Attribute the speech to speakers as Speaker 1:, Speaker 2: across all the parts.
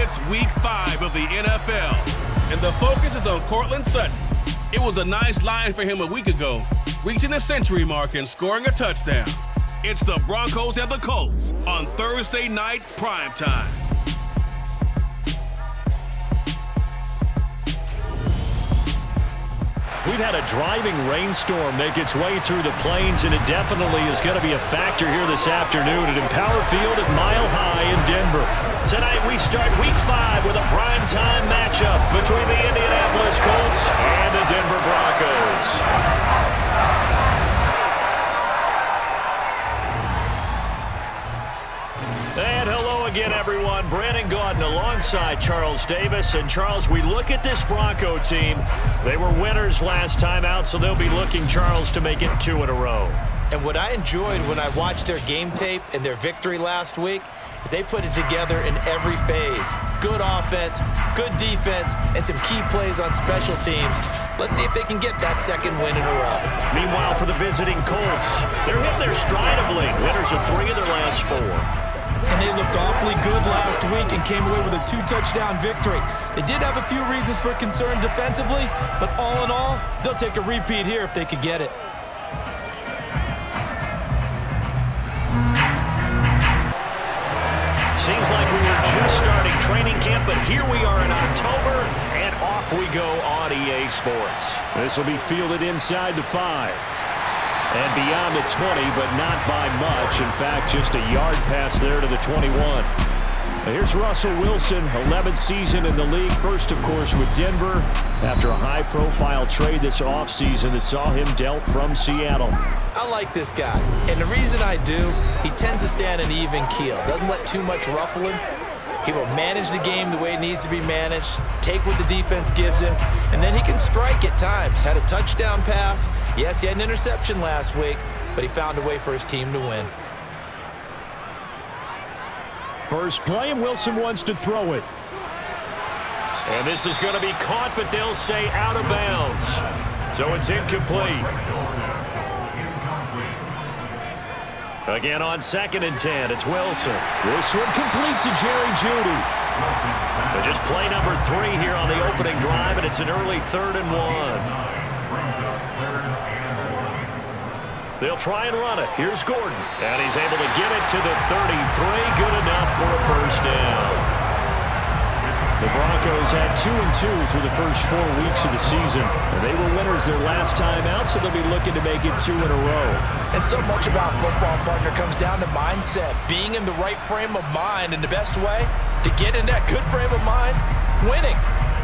Speaker 1: It's Week 5 of the NFL, and the focus is on Courtland Sutton. It was a nice line for him a week ago, reaching the century mark and scoring a touchdown. It's the Broncos and the Colts on Thursday night primetime.
Speaker 2: We've had a driving rainstorm make its way through the plains, and it definitely is going to be a factor here this afternoon at Empower Field at Mile High in Denver. Tonight we start Week 5 with a primetime matchup between the Indianapolis Colts and the Denver Broncos. And hello again, everyone. Brandon Gaudin alongside Charles Davis. And Charles, we look at this Bronco team. They were winners last time out, so they'll be looking, Charles, to make it 2 in a row.
Speaker 3: And what I enjoyed when I watched their game tape and their victory last week is they put it together in every phase. Good offense, good defense, and some key plays on special teams. Let's see if they can get that second win in a row.
Speaker 2: Meanwhile, for the visiting Colts, they're hitting their stride of late. Winners of 3 of their last 4.
Speaker 3: And they looked awfully good last week and came away with a 2-touchdown victory. They did have a few reasons for concern defensively, but all in all, they'll take a repeat here if they could get it.
Speaker 2: Seems like we were just starting training camp, but here we are in October, and off we go on EA Sports. This will be fielded inside the 5. And beyond the 20, but not by much. In fact, just a yard pass there to the 21. Here's Russell Wilson, 11th season in the league. First, of course, with Denver after a high-profile trade this offseason that saw him dealt from Seattle.
Speaker 3: I like this guy, and the reason I do, he tends to stay on an even keel. Doesn't let too much ruffle him. He will manage the game the way it needs to be managed, take what the defense gives him, and then he can strike at times. Had a touchdown pass. Yes, he had an interception last week, but he found a way for his team to win.
Speaker 2: First play, and Wilson wants to throw it. And this is going to be caught, but they'll say out of bounds. So it's incomplete. Again on 2nd and 10, it's Wilson. This one complete to Jerry Jeudy. But just play number 3 here on the opening drive, and it's an early 3rd and 1. They'll try and run it. Here's Gordon. And he's able to get it to the 33. Good enough for a first down. The Broncos had 2-2 through the first 4 weeks of the season. And they were winners their last time out, so they'll be looking to make it 2 in a row.
Speaker 3: And so much about football, partner, comes down to mindset. Being in the right frame of mind, and the best way to get in that good frame of mind, winning.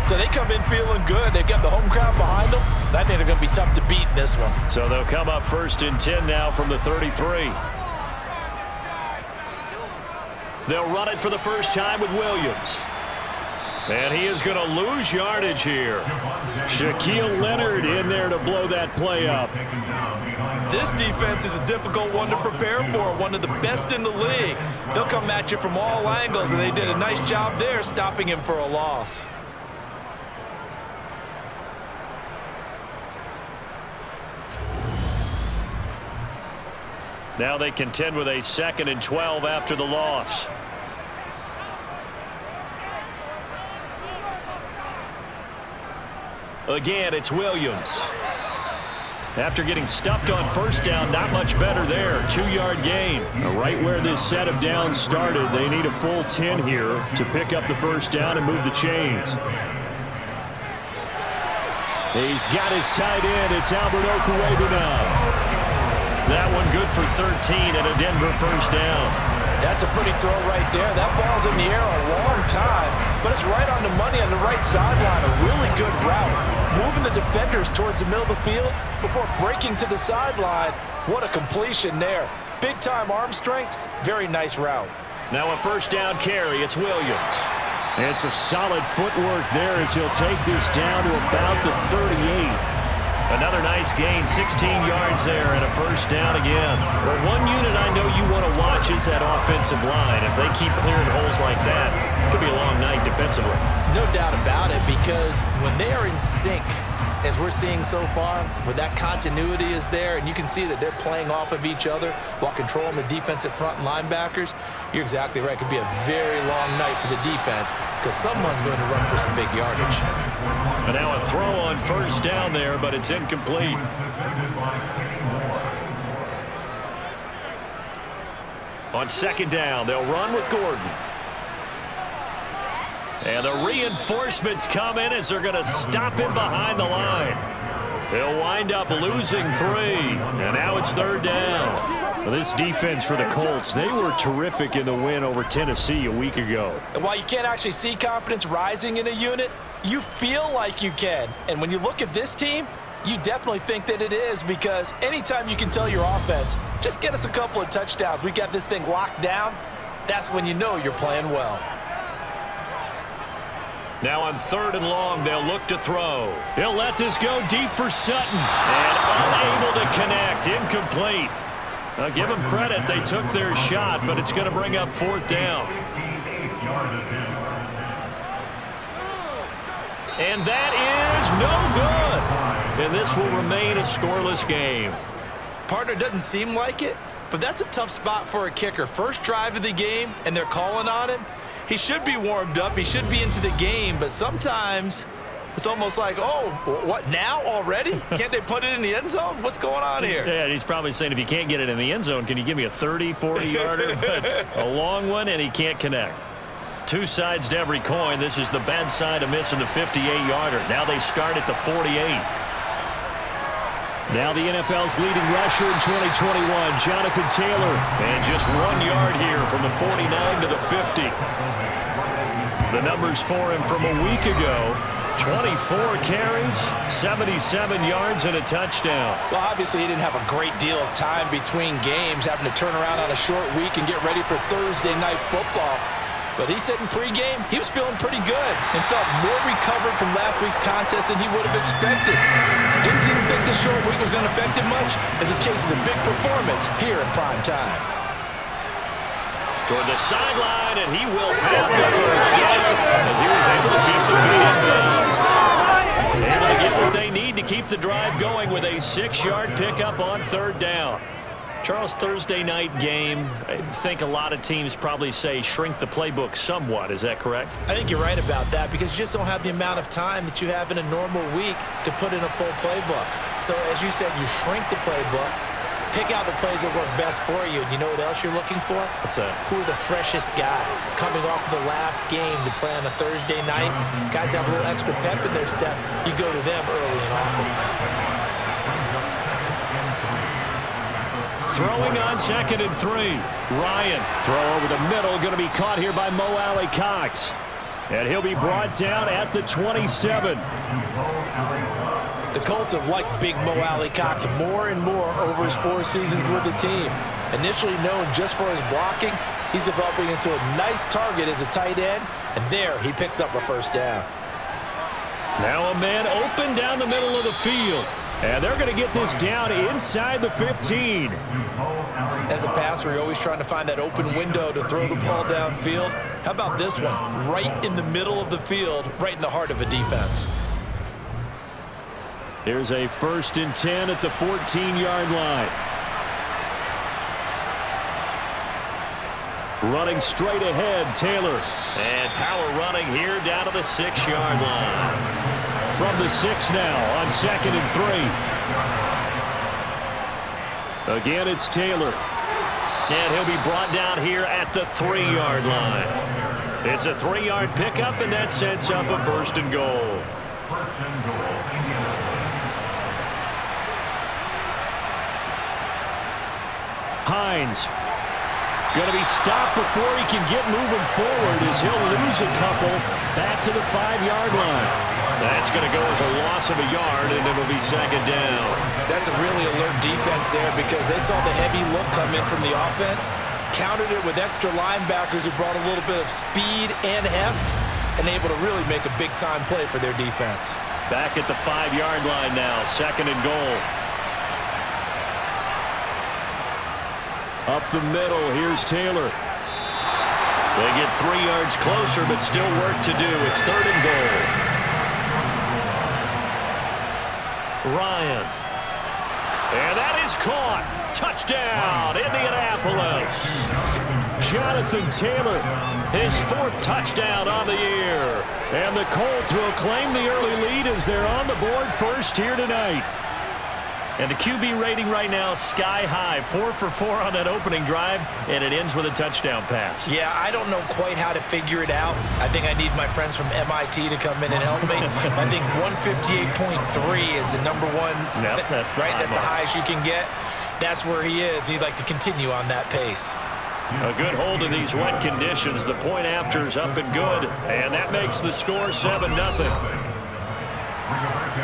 Speaker 3: So they come in feeling good. They've got the home crowd behind them. I think they're going to be tough to beat in this one.
Speaker 2: So they'll come up 1st and 10 now from the 33. They'll run it for the first time with Williams. And he is going to lose yardage here. Shaquille Leonard in there to blow that play up.
Speaker 3: This defense is a difficult one to prepare for, one of the best in the league. They'll come at you from all angles, and they did a nice job there stopping him for a loss.
Speaker 2: Now they contend with a 2nd and 12 after the loss. Again, it's Williams. After getting stuffed on first down, not much better there. 2-yard gain. Right where this set of downs started, they need a full 10 here to pick up the first down and move the chains. He's got his tight end. It's Albert Okwuegbunam now. That one good for 13 and a Denver first down.
Speaker 3: That's a pretty throw right there. That ball's in the air a long time, but it's right on the money on the right sideline. A really good route. Moving the defenders towards the middle of the field before breaking to the sideline. What a completion there. Big-time arm strength. Very nice route.
Speaker 2: Now a first down carry. It's Williams. And some solid footwork there as he'll take this down to about the 38. Another nice gain, 16 yards there, and a first down again. Well, one unit I know you want to watch stretches that offensive line. If they keep clearing holes like that, it could be a long night defensively.
Speaker 3: No doubt about it, because when they are in sync, as we're seeing so far, when that continuity is there and you can see that they're playing off of each other while controlling the defensive front and linebackers, you're exactly right. It could be a very long night for the defense because someone's going to run for some big yardage.
Speaker 2: And now a throw on first down there, but it's incomplete. On second down, they'll run with Gordon. And the reinforcements come in as they're going to stop him behind the line. They'll wind up losing 3. And now it's third down. Well, this defense for the Colts, they were terrific in the win over Tennessee a week ago.
Speaker 3: And while you can't actually see confidence rising in a unit, you feel like you can. And when you look at this team, you definitely think that it is, because anytime you can tell your offense, just get us a couple of touchdowns, we got this thing locked down, that's when you know you're playing well.
Speaker 2: Now on third and long, they'll look to throw. He'll let this go deep for Sutton. And unable to connect. Incomplete. I'll give them credit. They took their shot, but it's going to bring up fourth down. And that is no good. And this will remain a scoreless game.
Speaker 3: Partner, doesn't seem like it, but that's a tough spot for a kicker. First drive of the game, and they're calling on him. He should be warmed up. He should be into the game, but sometimes it's almost like, oh, what, now already? Can't they put it in the end zone? What's going on here?
Speaker 2: Yeah, he's probably saying, if you can't get it in the end zone, can you give me a 30, 40-yarder? But a long one, and he can't connect. Two sides to every coin. This is the bad side of missing the 58-yarder. Now they start at the 48. Now the NFL's leading rusher in 2021, Jonathan Taylor. And just 1 yard here from the 49 to the 50. The numbers for him from a week ago: 24 carries, 77 yards, and a touchdown.
Speaker 3: Well, obviously he didn't have a great deal of time between games, having to turn around on a short week and get ready for Thursday night football. But he said in pregame he was feeling pretty good and felt more recovered from last week's contest than he would have expected. Didn't seem to think this short week was going to affect him much as he chases a big performance here in prime time.
Speaker 2: Toward the sideline, and he will have the first down as he was able to keep the feet in bounds. Able to get what they need to keep the drive going with a 6-yard pickup on third down. Charles, Thursday night game, I think a lot of teams probably say shrink the playbook somewhat. Is that correct?
Speaker 3: I think you're right about that, because you just don't have the amount of time that you have in a normal week to put in a full playbook. So as you said, you shrink the playbook, pick out the plays that work best for you. And you know what else you're looking for?
Speaker 2: What's that?
Speaker 3: Who are the freshest guys coming off of the last game to play on a Thursday night? Guys have a little extra pep in their step. You go to them early and often.
Speaker 2: Throwing on second and 3. Ryan, throw over the middle, going to be caught here by Mo Alley-Cox. And he'll be brought down at the 27.
Speaker 3: The Colts have liked big Mo Alley-Cox more and more over his 4 seasons with the team. Initially known just for his blocking, he's developing into a nice target as a tight end, and there he picks up a first down.
Speaker 2: Now a man open down the middle of the field. And they're going to get this down inside the 15.
Speaker 3: As a passer, you're always trying to find that open window to throw the ball downfield. How about this one? Right in the middle of the field, right in the heart of a defense.
Speaker 2: Here's a 1st and 10 at the 14-yard line. Running straight ahead, Taylor. And power running here down to the 6-yard line. From the 6 now on 2nd and 3. Again, it's Taylor. And he'll be brought down here at the 3-yard line. It's a 3-yard pickup, and that sets up a 1st and goal. Hines going to be stopped before he can get moving forward as he'll lose a couple back to the 5-yard line. That's going to go as a loss of a yard, and it'll be 2nd down. That's a really alert defense there, because they saw the heavy look come in from the offense, countered it with extra linebackers who brought a little bit of speed and heft, and able to really make a big-time play for their defense. Back at the 5-yard line now, 2nd and goal. Up the middle, here's Taylor. They get 3 yards closer, but still work to do. It's 3rd and goal. Ryan. And that is caught. Touchdown, Indianapolis. Jonathan Taylor, his 4th touchdown on the year. And the Colts will claim the early lead as they're on the board first here tonight. And the QB rating right now is sky high. 4 for 4 on that opening drive, and it ends with a touchdown pass.
Speaker 3: Yeah, I don't know quite how to figure it out. I think I need my friends from MIT to come in and help me. I think 158.3 is the number one.
Speaker 2: Yep, that's the
Speaker 3: right. That's the highest you can get. That's where he is. He'd like to continue on that pace.
Speaker 2: A good hold in these wet conditions. The point after is up and good, and that makes the score 7-0.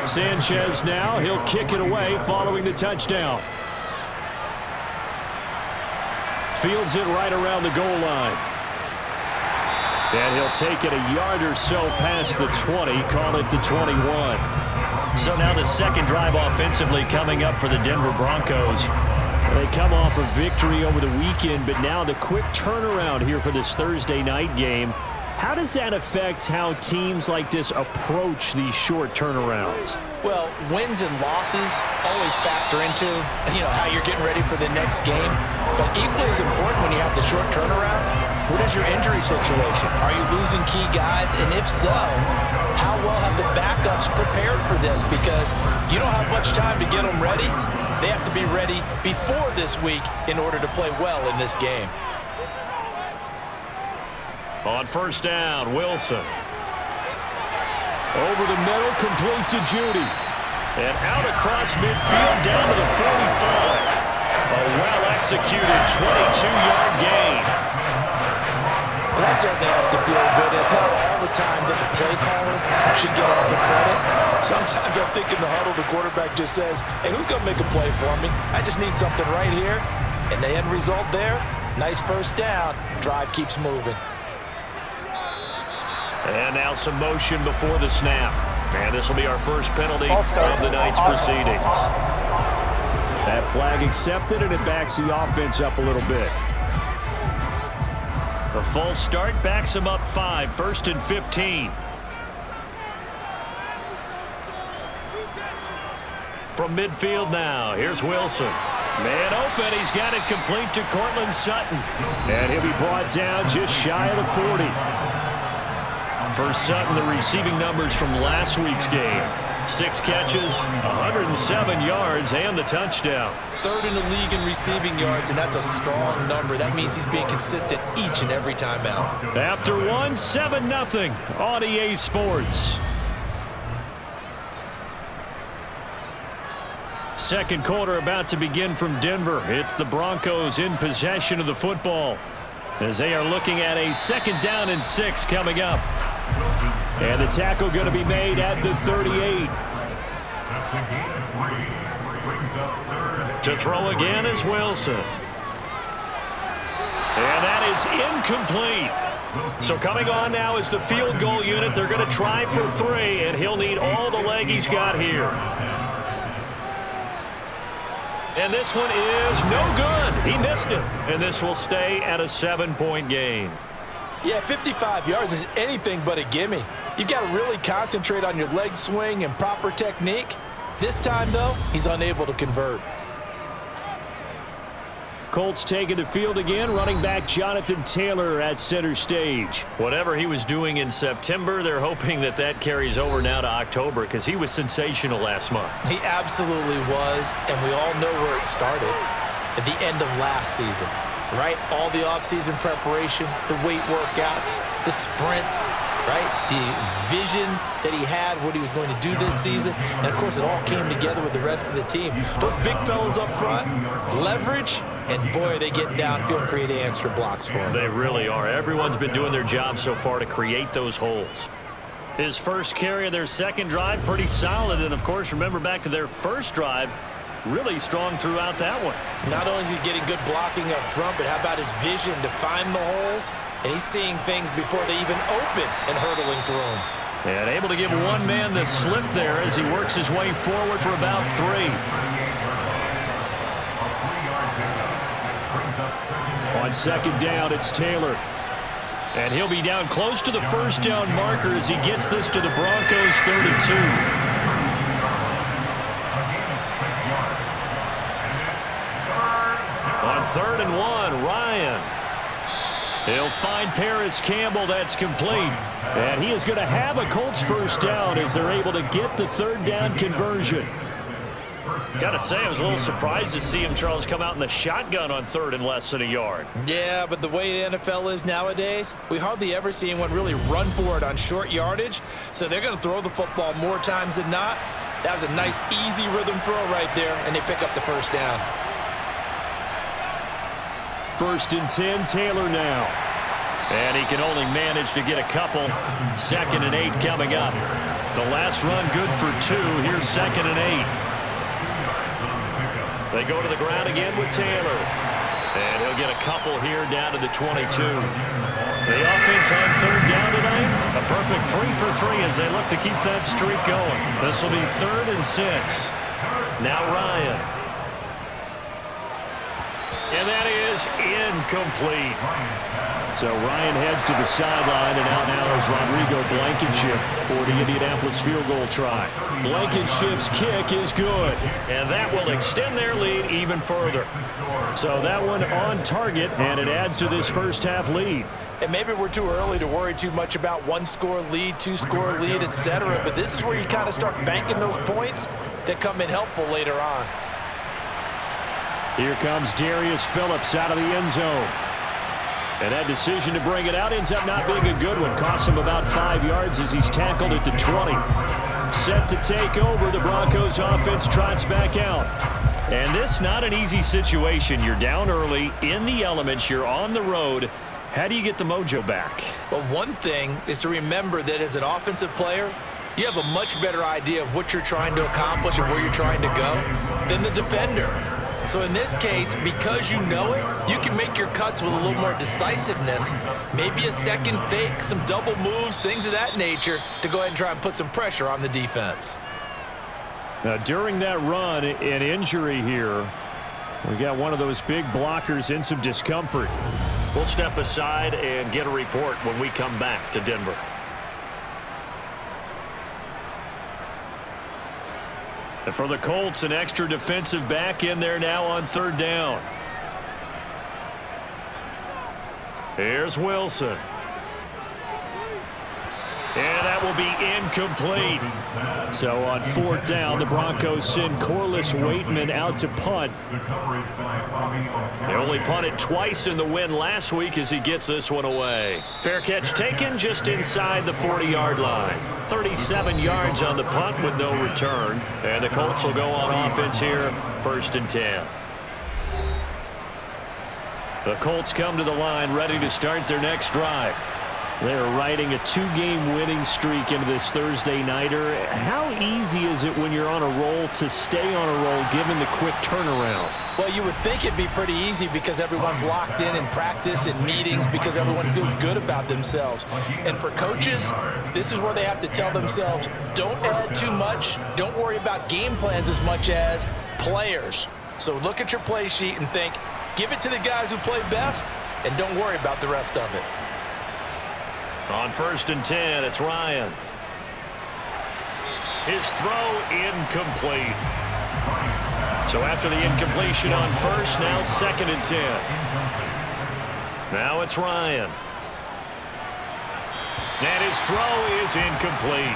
Speaker 2: Sanchez now, he'll kick it away following the touchdown. Fields it right around the goal line. And he'll take it a yard or so past the 20, call it the 21. So now the second drive offensively coming up for the Denver Broncos. They come off a victory over the weekend, but now the quick turnaround here for this Thursday night game. How does that affect how teams like this approach these short turnarounds?
Speaker 3: Well, wins and losses always factor into, how you're getting ready for the next game. But equally as important when you have the short turnaround, what is your injury situation? Are you losing key guys? And if so, how well have the backups prepared for this? Because you don't have much time to get them ready. They have to be ready before this week in order to play well in this game.
Speaker 2: On first down, Wilson. Over the middle, complete to Judy. And out across midfield, down to the 45. A well-executed 22-yard gain.
Speaker 3: Well, that certainly has to feel good. It's not all the time that the play caller should get all the credit. Sometimes I think in the huddle, the quarterback just says, hey, who's going to make a play for me? I just need something right here. And the end result there, nice first down. Drive keeps moving.
Speaker 2: And now some motion before the snap. And this will be our first penalty of the night's proceedings. That flag accepted, and it backs the offense up a little bit. The false start backs him up 5, 1st and 15. From midfield now, here's Wilson. Man open, he's got it complete to Cortland Sutton. And he'll be brought down just shy of the 40. For Sutton, the receiving numbers from last week's game. 6 catches, 107 yards, and the touchdown.
Speaker 3: 3rd in the league in receiving yards, and that's a strong number. That means he's being consistent each and every time out.
Speaker 2: After 1, 7-0 on EA Sports. Second quarter about to begin from Denver. It's the Broncos in possession of the football as they are looking at a 2nd down and 6 coming up. And the tackle going to be made at the 38. To throw again is Wilson. And that is incomplete. So coming on now is the field goal unit. They're going to try for 3, and he'll need all the leg he's got here. And this one is no good. He missed it. And this will stay at a 7-point game.
Speaker 3: Yeah, 55 yards is anything but a gimme. You've got to really concentrate on your leg swing and proper technique. This time, though, he's unable to convert.
Speaker 2: Colts taking the field again, running back Jonathan Taylor at center stage. Whatever he was doing in September, they're hoping that that carries over now to October because he was sensational last month.
Speaker 3: He absolutely was, and we all know where it started at the end of last season, right? All the offseason preparation, the weight workouts, the sprints, right? The vision that he had, what he was going to do this season. And, of course, it all came together with the rest of the team. Those big fellas up front, leverage, and, boy, are they getting downfield and creating extra blocks for him.
Speaker 2: They really are. Everyone's been doing their job so far to create those holes. His first carry of their second drive, pretty solid. And, of course, remember back to their first drive, really strong throughout that one.
Speaker 3: Not only is he getting good blocking up front, but how about his vision to find the holes? And he's seeing things before they even open and hurtling through them.
Speaker 2: And able to give one man the slip there as he works his way forward for about 3. On second down, it's Taylor. And he'll be down close to the first down marker as he gets this to the Broncos 32. On 3rd and 1, Ryan. He'll find Paris Campbell. That's complete. And he is going to have a Colts first down as they're able to get the 3rd down conversion.
Speaker 4: Got to say, I was a little surprised to see him, Charles, come out in the shotgun on 3rd and less than a yard.
Speaker 3: Yeah, but the way the NFL is nowadays, we hardly ever see anyone really run for it on short yardage. So they're going to throw the football more times than not. That was a nice, easy rhythm throw right there, and they pick up the first down.
Speaker 2: 1st and 10, Taylor now.
Speaker 4: And he can only manage to get a couple. 2nd and 8 coming up. The last run good for 2. Here's 2nd and 8. They go to the ground again with Taylor. And he'll get a couple here down to the 22. The offense on 3rd down tonight. A perfect 3 for 3 as they look to keep that streak going. This will be 3rd and 6. Now Ryan. And that is incomplete.
Speaker 2: So Ryan heads to the sideline, and out now is Rodrigo Blankenship for the Indianapolis field goal try. Blankenship's kick is good.
Speaker 4: And that will extend their lead even further.
Speaker 2: So that one on target, and it adds to this first half lead.
Speaker 3: And maybe we're too early to worry too much about 1-score lead, 2-score lead, etc. But this is where you kind of start banking those points that come in helpful later on.
Speaker 2: Here comes Darius Phillips out of the end zone. And that decision to bring it out ends up not being a good one. Costs him about 5 yards as he's tackled at the 20. Set to take over. The Broncos offense trots back out.
Speaker 4: And this not an easy situation. You're down early, in the elements, you're on the road. How do you get the mojo back?
Speaker 3: Well, one thing is to remember that as an offensive player, you have a much better idea of what you're trying to accomplish and where you're trying to go than the defender. So in this case, because you know it, you can make your cuts with a little more decisiveness, maybe a second fake, some double moves, things of that nature, to go ahead and try and put some pressure on the defense.
Speaker 2: Now, during that run, an injury here. We got one of those big blockers in some discomfort.
Speaker 4: We'll step aside and get a report when we come back to Denver. And for the Colts, an extra defensive back in there now on 3rd down. Here's Wilson. And that will be incomplete.
Speaker 2: So on 4th down, the Broncos send Corliss Waitman out to punt.
Speaker 4: They only punted twice in the win last week as he gets this one away. Fair catch taken just inside the 40-yard line. 37 yards on the punt with no return. And the Colts will go on offense here, 1st and 10. The Colts come to the line ready to start their next drive. They're riding a 2-game winning streak into this Thursday nighter. How easy is it when you're on a roll to stay on a roll given the quick turnaround?
Speaker 3: Well, you would think it'd be pretty easy because everyone's locked in practice and meetings because everyone feels good about themselves. And for coaches, this is where they have to tell themselves, don't add too much. Don't worry about game plans as much as players. So look at your play sheet and think, give it to the guys who play best and don't worry about the rest of it.
Speaker 4: On 1st and 10, it's Ryan. His throw incomplete. So after the incompletion on 1st, now 2nd and 10. Now it's Ryan. And his throw is incomplete.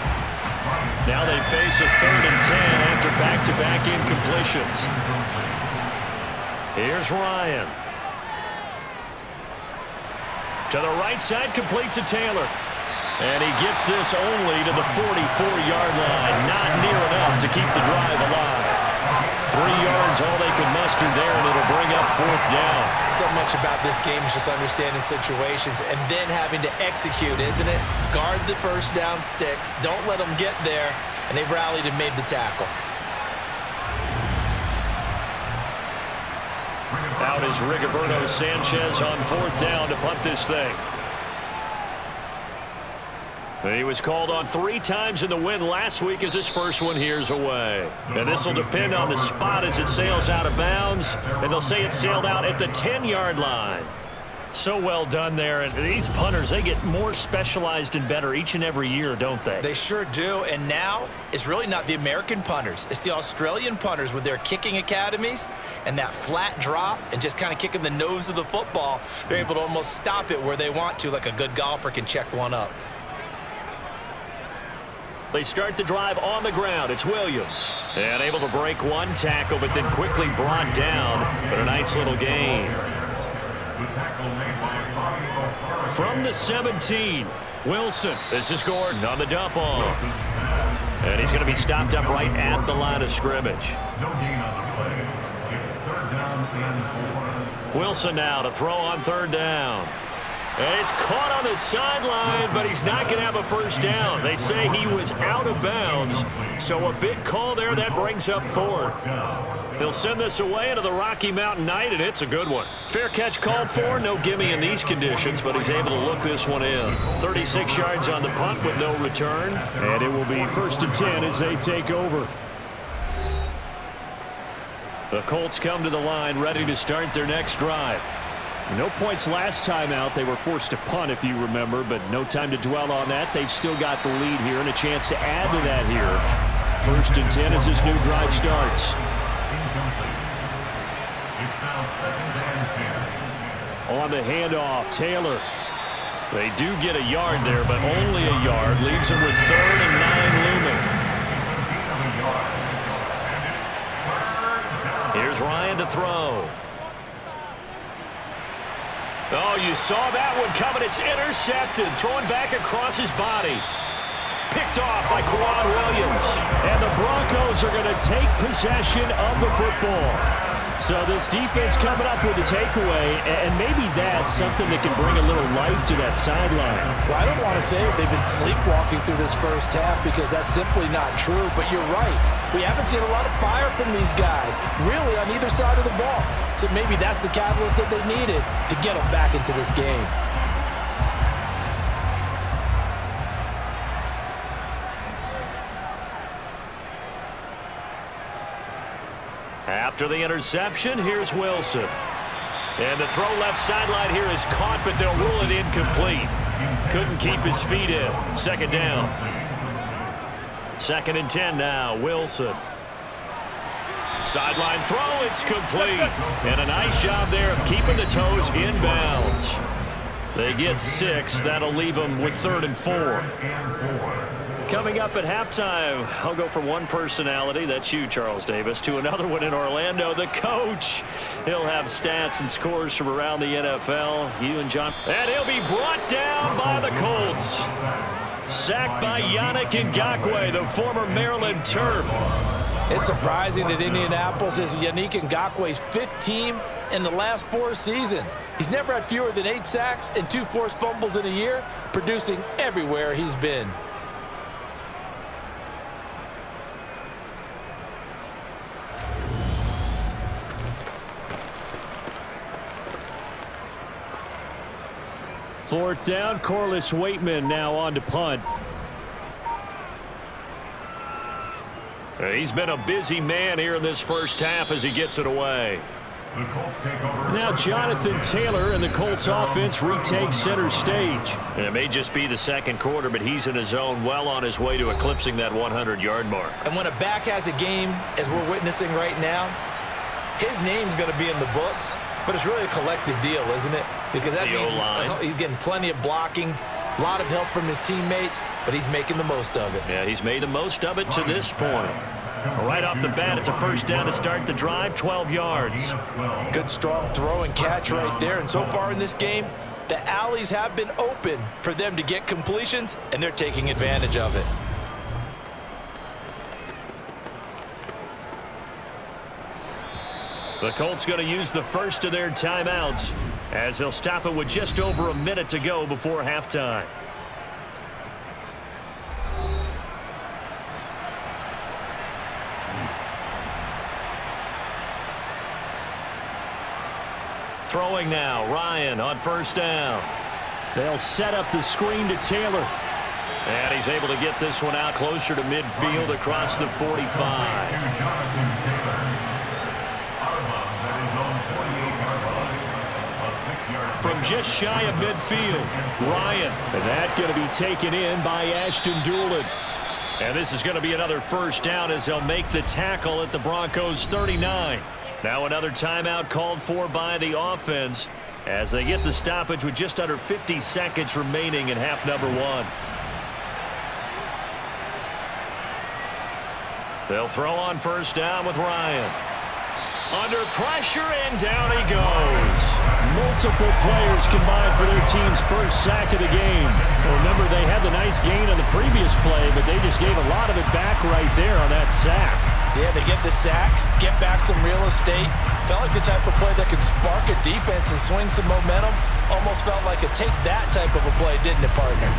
Speaker 4: Now they face a 3rd and 10 after back-to-back incompletions. Here's Ryan. To the right side, complete to Taylor. And he gets this only to the 44-yard line. Not near enough to keep the drive alive. 3 yards, all they could muster there, and it'll bring up 4th down.
Speaker 3: So much about this game is just understanding situations and then having to execute, isn't it? Guard the first down sticks. Don't let them get there. And they rallied and made the tackle.
Speaker 4: Out is Rigoberto Sanchez on 4th down to punt this thing. He was called on 3 times in the win last week as his first one here's away. And this will depend on the spot as it sails out of bounds. And they'll say it sailed out at the 10-yard line. So well done there. And these punters, they get more specialized and better each and every year, don't they?
Speaker 3: They sure do. And now it's really not the American punters. It's the Australian punters with their kicking academies and that flat drop and just kind of kicking the nose of the football. They're able to almost stop it where they want to, like a good golfer can check one up.
Speaker 4: They start the drive on the ground. It's Williams. And able to break one tackle, but then quickly brought down. But a nice little gain. From the 17, Wilson. This is Gordon on the dump off. And he's going to be stopped up right at the line of scrimmage. Wilson now to throw on third down. And it's caught on the sideline, but he's not going to have a first down. They say he was out of bounds. So a big call there. That brings up fourth. He'll send this away into the Rocky Mountain Night, and it's a good one. Fair catch called for. No gimme in these conditions, but he's able to look this one in. 36 yards on the punt with no return. And it will be 1st and 10 as they take over. The Colts come to the line ready to start their next drive. No points last time out. They were forced to punt, if you remember, but no time to dwell on that. They've still got the lead here and a chance to add to that here. 1st and 10 as this new drive starts. On the handoff, Taylor. They do get a yard there, but only a yard. Leaves them with 3rd and 9 looming. Here's Ryan to throw. Oh, you saw that one coming. It's intercepted. Throwing back across his body. Picked off by Quan Williams. And the Broncos are going to take possession of the football. So this defense coming up with a takeaway, and maybe that's something that can bring a little life to that sideline.
Speaker 3: Well, I don't want to say they've been sleepwalking through this first half because that's simply not true, but you're right. We haven't seen a lot of fire from these guys, really, on either side of the ball. So maybe that's the catalyst that they needed to get them back into this game.
Speaker 4: After the interception, here's Wilson. And the throw left sideline here is caught, but they'll rule it incomplete. Couldn't keep his feet in. 2nd down. 2nd and 10 now. Wilson. Sideline throw, it's complete. And a nice job there of keeping the toes in bounds. They get 6. That'll leave them with 3rd and 4. Coming up at halftime, I'll go from one personality, that's you, Charles Davis, to another one in Orlando, the coach. He'll have stats and scores from around the NFL. You and John. And he'll be brought down by the Colts. Sacked by Yannick Ngakoue, the former Maryland Terp.
Speaker 3: It's surprising that Indianapolis is Yannick Ngakoue's 5th team in the last 4 seasons. He's never had fewer than 8 sacks and 2 forced fumbles in a year, producing everywhere he's been.
Speaker 4: Fourth down, Corliss Waitman now on to punt. He's been a busy man here in this first half as he gets it away. Now Jonathan Taylor and the Colts offense retakes center stage. And it may just be the 2nd quarter, but he's in his zone, well on his way to eclipsing that 100-yard mark.
Speaker 3: And when a back has a game, as we're witnessing right now, his name's going to be in the books, but it's really a collective deal, isn't it? Because that means he's getting plenty of blocking, a lot of help from his teammates, but he's making the most of it.
Speaker 4: Yeah, he's made the most of it to this point. Right off the bat, it's a 1st down to start the drive, 12 yards.
Speaker 3: Good strong throw and catch right there. And so far in this game, the alleys have been open for them to get completions, and they're taking advantage of it.
Speaker 4: The Colts going to use the first of their timeouts as they'll stop it with just over a minute to go before halftime. Throwing now, Ryan on 1st down. They'll set up the screen to Taylor. And he's able to get this one out closer to midfield across the 45.
Speaker 2: From just shy of midfield, Ryan. And that going to be taken in by Ashton Doolin. And this is going to be another first down as they'll make the tackle at the Broncos 39. Now another timeout called for by the offense as they get the stoppage with just under 50 seconds remaining in half number one. They'll throw on first down with Ryan. Under pressure, and down he goes. Multiple players combined for their team's first sack of the game. Remember, they had the nice gain on the previous play, but they just gave a lot of it back right there on that sack.
Speaker 3: Yeah, they get the sack, get back some real estate. Felt like the type of play that could spark a defense and swing some momentum. Almost felt like a take that type of a play, didn't it, partner?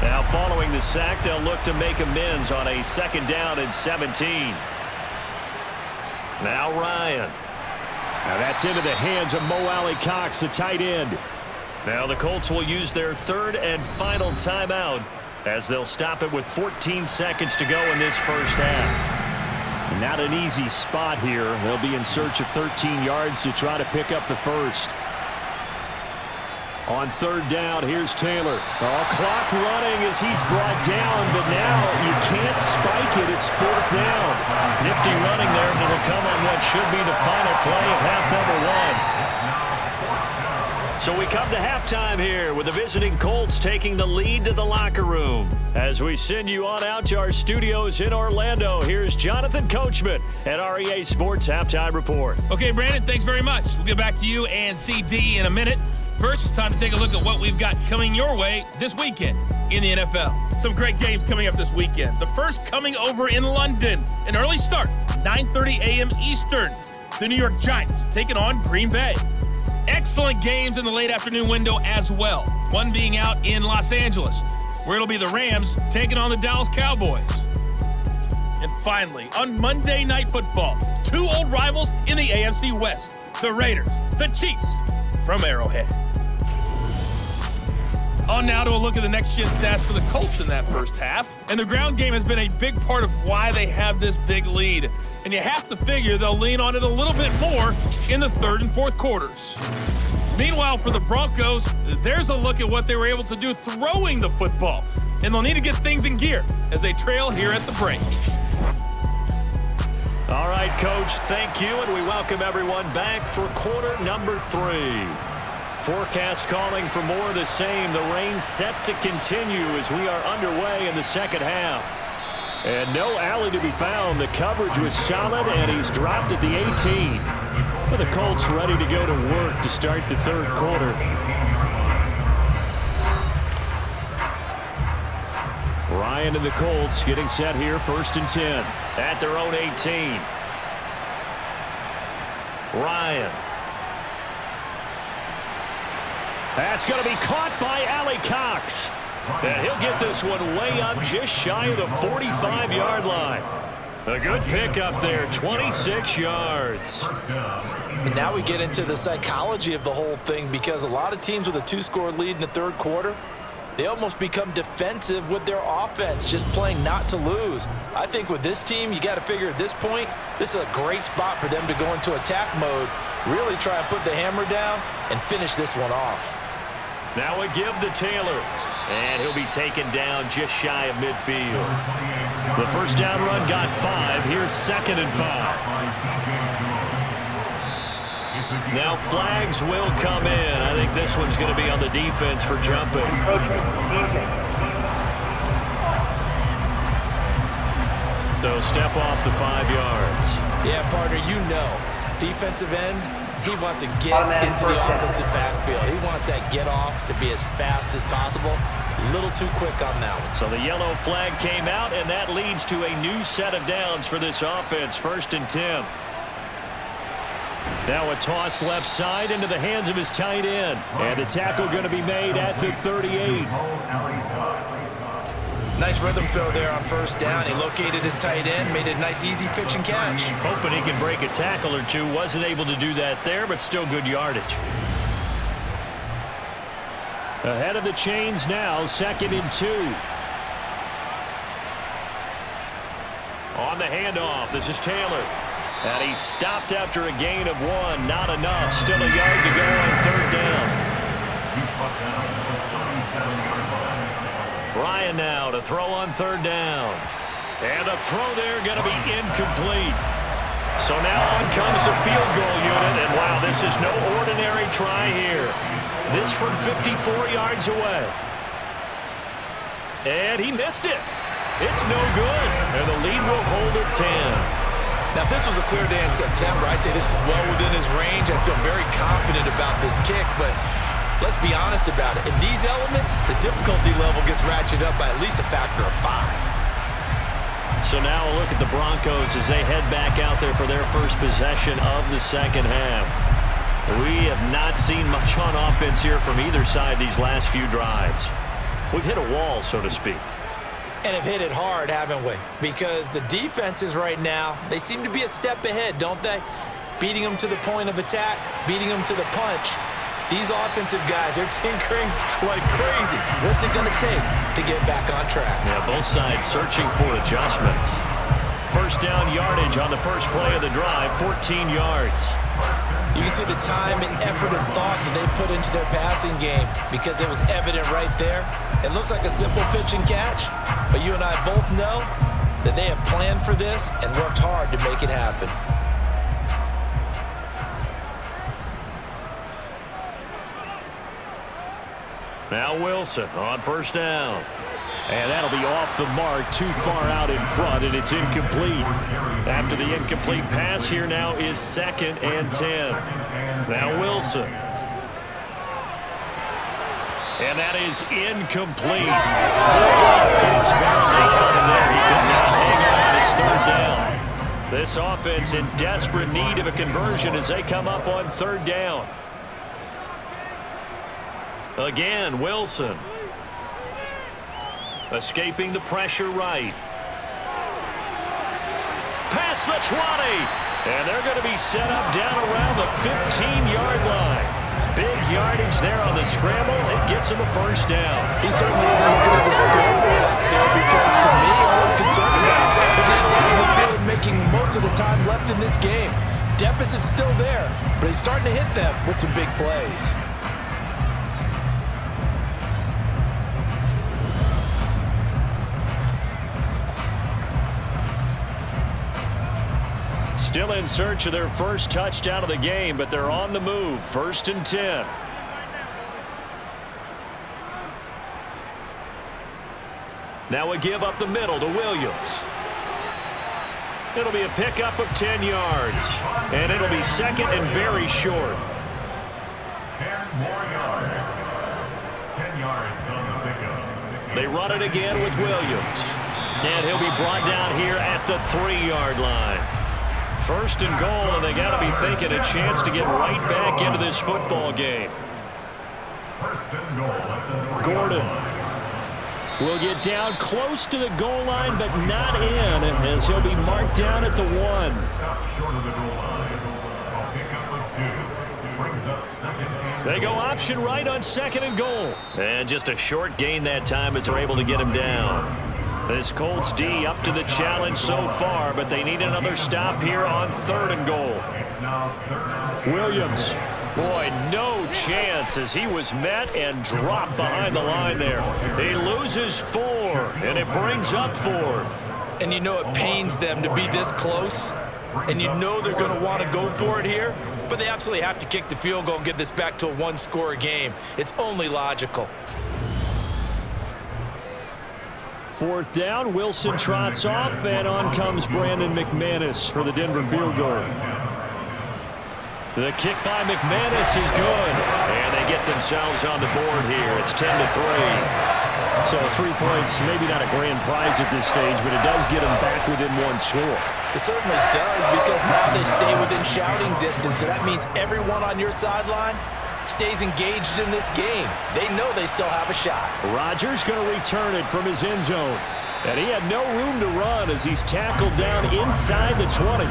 Speaker 2: Now following the sack, they'll look to make amends on a 2nd down and 17. Now Ryan. Now that's into the hands of Mo Alley-Cox, the tight end. Now the Colts will use their 3rd and final timeout as they'll stop it with 14 seconds to go in this first half. Not an easy spot here. They'll be in search of 13 yards to try to pick up the first. On 3rd down, here's Taylor. Clock running as he's brought down, but now you can't spike it. It's 4th down. Nifty running there, but it'll come on what should be the final play of half number one. So we come to halftime here with the visiting Colts taking the lead to the locker room. As we send you on out to our studios in Orlando, here's Jonathan Coachman at REA Sports Halftime Report.
Speaker 5: Okay, Brandon, thanks very much. We'll get back to you and CD in a minute. First, it's time to take a look at what we've got coming your way this weekend in the NFL. Some great games coming up this weekend. The first coming over in London. An early start, 9:30 a.m. Eastern. The New York Giants taking on Green Bay. Excellent games in the late afternoon window as well. One being out in Los Angeles, where it'll be the Rams taking on the Dallas Cowboys. And finally, on Monday Night Football, 2 old rivals in the AFC West. The Raiders, the Chiefs from Arrowhead. On now to a look at the next-gen stats for the Colts in that first half. And the ground game has been a big part of why they have this big lead. And you have to figure they'll lean on it a little bit more in the 3rd and 4th quarters. Meanwhile, for the Broncos, there's a look at what they were able to do throwing the football. And they'll need to get things in gear as they trail here at the break.
Speaker 2: All right, Coach, thank you, and we welcome everyone back for quarter number 3. Forecast calling for more of the same. The rain set to continue as we are underway in the second half. And no alley to be found. The coverage was solid, and he's dropped at the 18. But the Colts ready to go to work to start the 3rd quarter. Ryan and the Colts getting set here, 1st and 10. At their own 18. Ryan. That's going to be caught by Alley-Cox. And he'll get this one way up just shy of the 45-yard line. A good pickup there, 26 yards.
Speaker 3: And now we get into the psychology of the whole thing, because a lot of teams with a 2-score lead in the 3rd quarter, they almost become defensive with their offense, just playing not to lose. I think with this team, you got to figure at this point, this is a great spot for them to go into attack mode, really try and put the hammer down and finish this one off.
Speaker 2: Now a give to Taylor, and he'll be taken down just shy of midfield. The first down run got 5. Here's 2nd and 5. Now flags will come in. I think this one's going to be on the defense for jumping. They'll step off the 5 yards.
Speaker 3: Yeah, partner, you know, defensive end, he wants to get into the offensive backfield. He wants that get off to be as fast as possible. A little too quick on that one.
Speaker 2: So the yellow flag came out, and that leads to a new set of downs for this offense. 1st and 10. Now a toss left side into the hands of his tight end. And the tackle going to be made at the 38.
Speaker 3: Nice rhythm throw there on 1st down. He located his tight end, made a nice easy pitch and catch.
Speaker 2: Hoping he can break a tackle or two. Wasn't able to do that there, but still good yardage. Ahead of the chains now, 2nd and 2. On the handoff, this is Taylor. And he stopped after a gain of 1. Not enough. Still a yard to go on 3rd down. Ryan now to throw on 3rd down. And the throw there going to be incomplete. So now on comes the field goal unit. And wow, this is no ordinary try here. This from 54 yards away. And he missed it. It's no good. And the lead will hold at 10.
Speaker 3: Now, if this was a clear day in September, I'd say this is well within his range. I feel very confident about this kick, but let's be honest about it. In these elements, the difficulty level gets ratcheted up by at least a factor of 5.
Speaker 2: So now a look at the Broncos as they head back out there for their first possession of the second half. We have not seen much on offense here from either side these last few drives. We've hit a wall, so to speak.
Speaker 3: And have hit it hard, haven't we? Because the defenses right now, they seem to be a step ahead, don't they? Beating them to the point of attack, beating them to the punch. These offensive guys, they're tinkering like crazy. What's it going to take to get back on track?
Speaker 2: Yeah, both sides searching for adjustments. First down yardage on the first play of the drive, 14 yards.
Speaker 3: You can see the time and effort and thought that they put into their passing game because it was evident right there. It looks like a simple pitch and catch, but you and I both know that they have planned for this and worked hard to make it happen.
Speaker 2: Now Wilson on first down. And that'll be off the mark, too far out in front, and it's incomplete. After the incomplete pass, here now is 2nd and 10. Now Wilson. And that is incomplete. Offense barely coming there. He could not hang on. It's 3rd down. This offense in desperate need of a conversion as they come up on 3rd down. Again, Wilson. Escaping the pressure right. Past the 20. And they're going to be set up down around the 15-yard line. Big yardage there on the scramble. It gets him a first down.
Speaker 3: He certainly isn't looking at the scoreboard out there because, to me, all I was concerned about is analyzing the field and making most of the time left in this game. Deficit's still there, but he's starting to hit them with some big plays.
Speaker 2: Still in search of their first touchdown of the game, but they're on the move. 1st and 10. Now we give up the middle to Williams. It'll be a pickup of 10 yards. And it'll be 2nd and very short.
Speaker 6: 10 more yards. 10 yards on the pickup.
Speaker 2: They run it again with Williams. And he'll be brought down here at the 3-yard line. 1st and goal, and they got to be thinking a chance to get right back into this football game. Gordon will get down close to the goal line, but not in, as he'll be marked down at the 1.
Speaker 6: Short of the goal line. A pickup of 2. Brings up 2nd.
Speaker 2: They go option right on 2nd and goal. And just a short gain that time as they're able to get him down. This Colts D up to the challenge so far, but they need another stop here on 3rd and goal. Williams, boy, no chance as he was met and dropped behind the line there. He loses 4, and it brings up 4th.
Speaker 3: And you know it pains them to be this close, and you know they're going to want to go for it here, but they absolutely have to kick the field goal and get this back to a 1-score game. It's only logical.
Speaker 2: 4th down, Wilson trots off, and on comes Brandon McManus for the Denver field goal. The kick by McManus is good, and they get themselves on the board here. It's 10-3. So 3 points, maybe not a grand prize at this stage, but it does get them back within 1 score.
Speaker 3: It certainly does, because now they stay within shouting distance, so that means everyone on your sideline stays engaged in this game. They know they still have a shot.
Speaker 2: Rodgers going to return it from his end zone. And he had no room to run as he's tackled down inside the 20.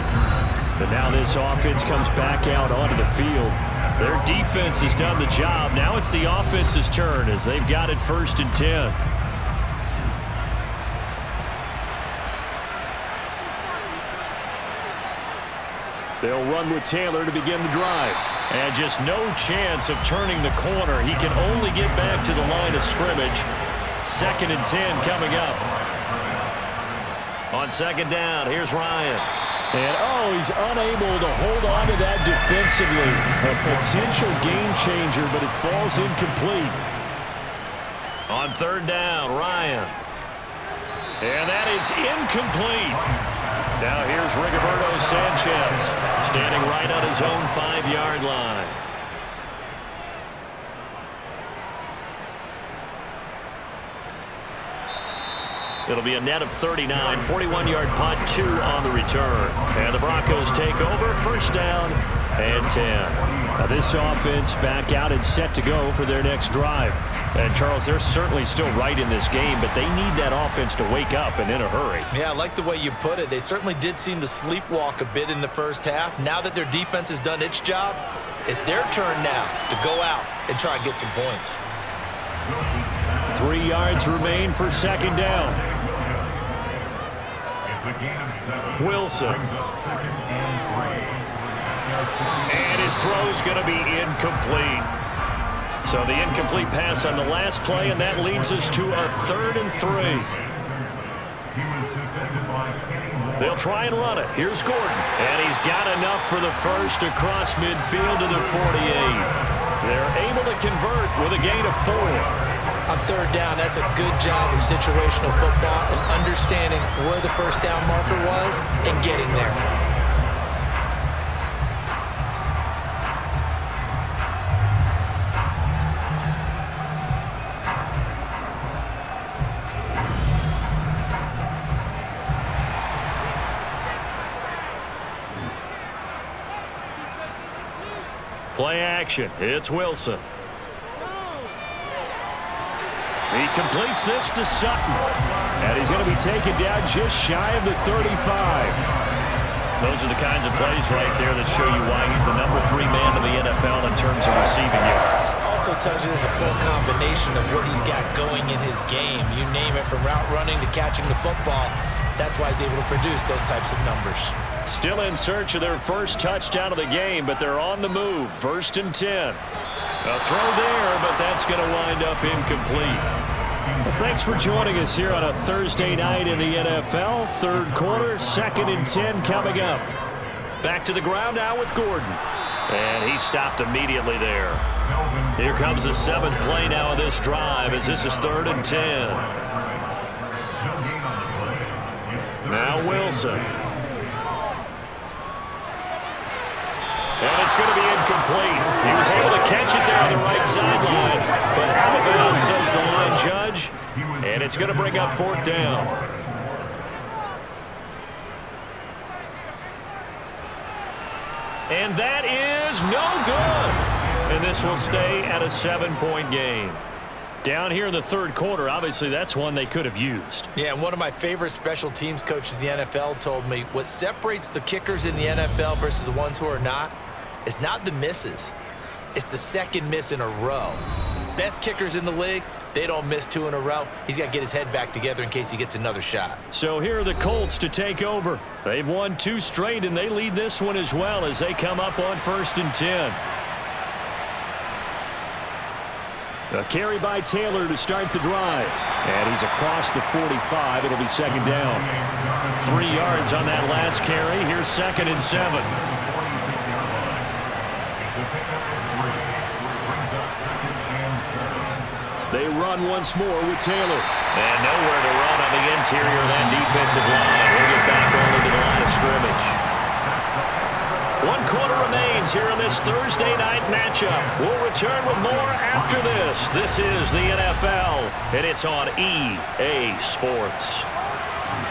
Speaker 2: But now this offense comes back out onto the field. Their defense has done the job. Now it's the offense's turn as they've got it 1st and 10. They'll run with Taylor to begin the drive.
Speaker 4: And just no chance of turning the corner. He can only get back to the line of scrimmage. 2nd and 10 coming up. On 2nd down, here's Ryan.
Speaker 2: And, he's unable to hold on to that defensively. A potential game changer, but it falls incomplete.
Speaker 4: On 3rd down, Ryan. And that is incomplete. Now here's Rigoberto Sanchez, standing right on his own 5-yard line. It'll be a net of 39, 41-yard punt, 2 on the return. And the Broncos take over, 1st down and 10.
Speaker 2: Now this offense back out and set to go for their next drive.
Speaker 4: And, Charles, they're certainly still right in this game, but they need that offense to wake up and in a hurry.
Speaker 3: Yeah, I like the way you put it. They certainly did seem to sleepwalk a bit in the first half. Now that their defense has done its job, it's their turn now to go out and try and get some points.
Speaker 2: 3 yards remain for 2nd down.
Speaker 4: Wilson. And his throw's going to be incomplete. So the incomplete pass on the last play, and that leads us to a 3rd and 3. They'll try and run it. Here's Gordon. And he's got enough for the first across midfield to the 48. They're able to convert with a gain of 4.
Speaker 3: On 3rd down, that's a good job of situational football and understanding where the first down marker was and getting there.
Speaker 4: Play action. It's Wilson. He completes this to Sutton.
Speaker 2: And he's going to be taken down just shy of the 35.
Speaker 4: Those are the kinds of plays right there that show you why he's the number 3 man in the NFL in terms of receiving yards.
Speaker 3: Also tells you there's a full combination of what he's got going in his game. You name it, from route running to catching the football. That's why he's able to produce those types of numbers.
Speaker 4: Still in search of their first touchdown of the game, but they're on the move. 1st and 10. A throw there, but that's going to wind up incomplete.
Speaker 2: Well, thanks for joining us here on a Thursday night in the NFL. 3rd quarter, 2nd and 10 coming up.
Speaker 4: Back to the ground now with Gordon. And he stopped immediately there. Here comes the 7th play now of this drive as this is 3rd and 10. Now Wilson. And it's going to be incomplete. He was able to catch it there on the right sideline, but out of bounds, says the line judge, and it's going to bring up 4th down. And that is no good. And this will stay at a 7-point game. Down here in the 3rd quarter, obviously that's one they could have used.
Speaker 3: Yeah, and one of my favorite special teams coaches in the NFL told me what separates the kickers in the NFL versus the ones who are not, it's not the misses. It's the 2nd miss in a row. Best kickers in the league, they don't miss 2 in a row. He's got to get his head back together in case he gets another shot.
Speaker 4: So here are the Colts to take over. They've won 2 straight, and they lead this one as well as they come up on 1st and 10.
Speaker 2: A carry by Taylor to start the drive. And he's across the 45. It'll be 2nd down.
Speaker 4: 3 yards on that last carry. Here's 2nd and 7.
Speaker 2: They run once more with Taylor.
Speaker 4: And nowhere to run on the interior of that defensive line. He'll get back only to the line of scrimmage. 1 quarter remains here in this Thursday night matchup. We'll return with more after this. This is the NFL, and it's on EA Sports.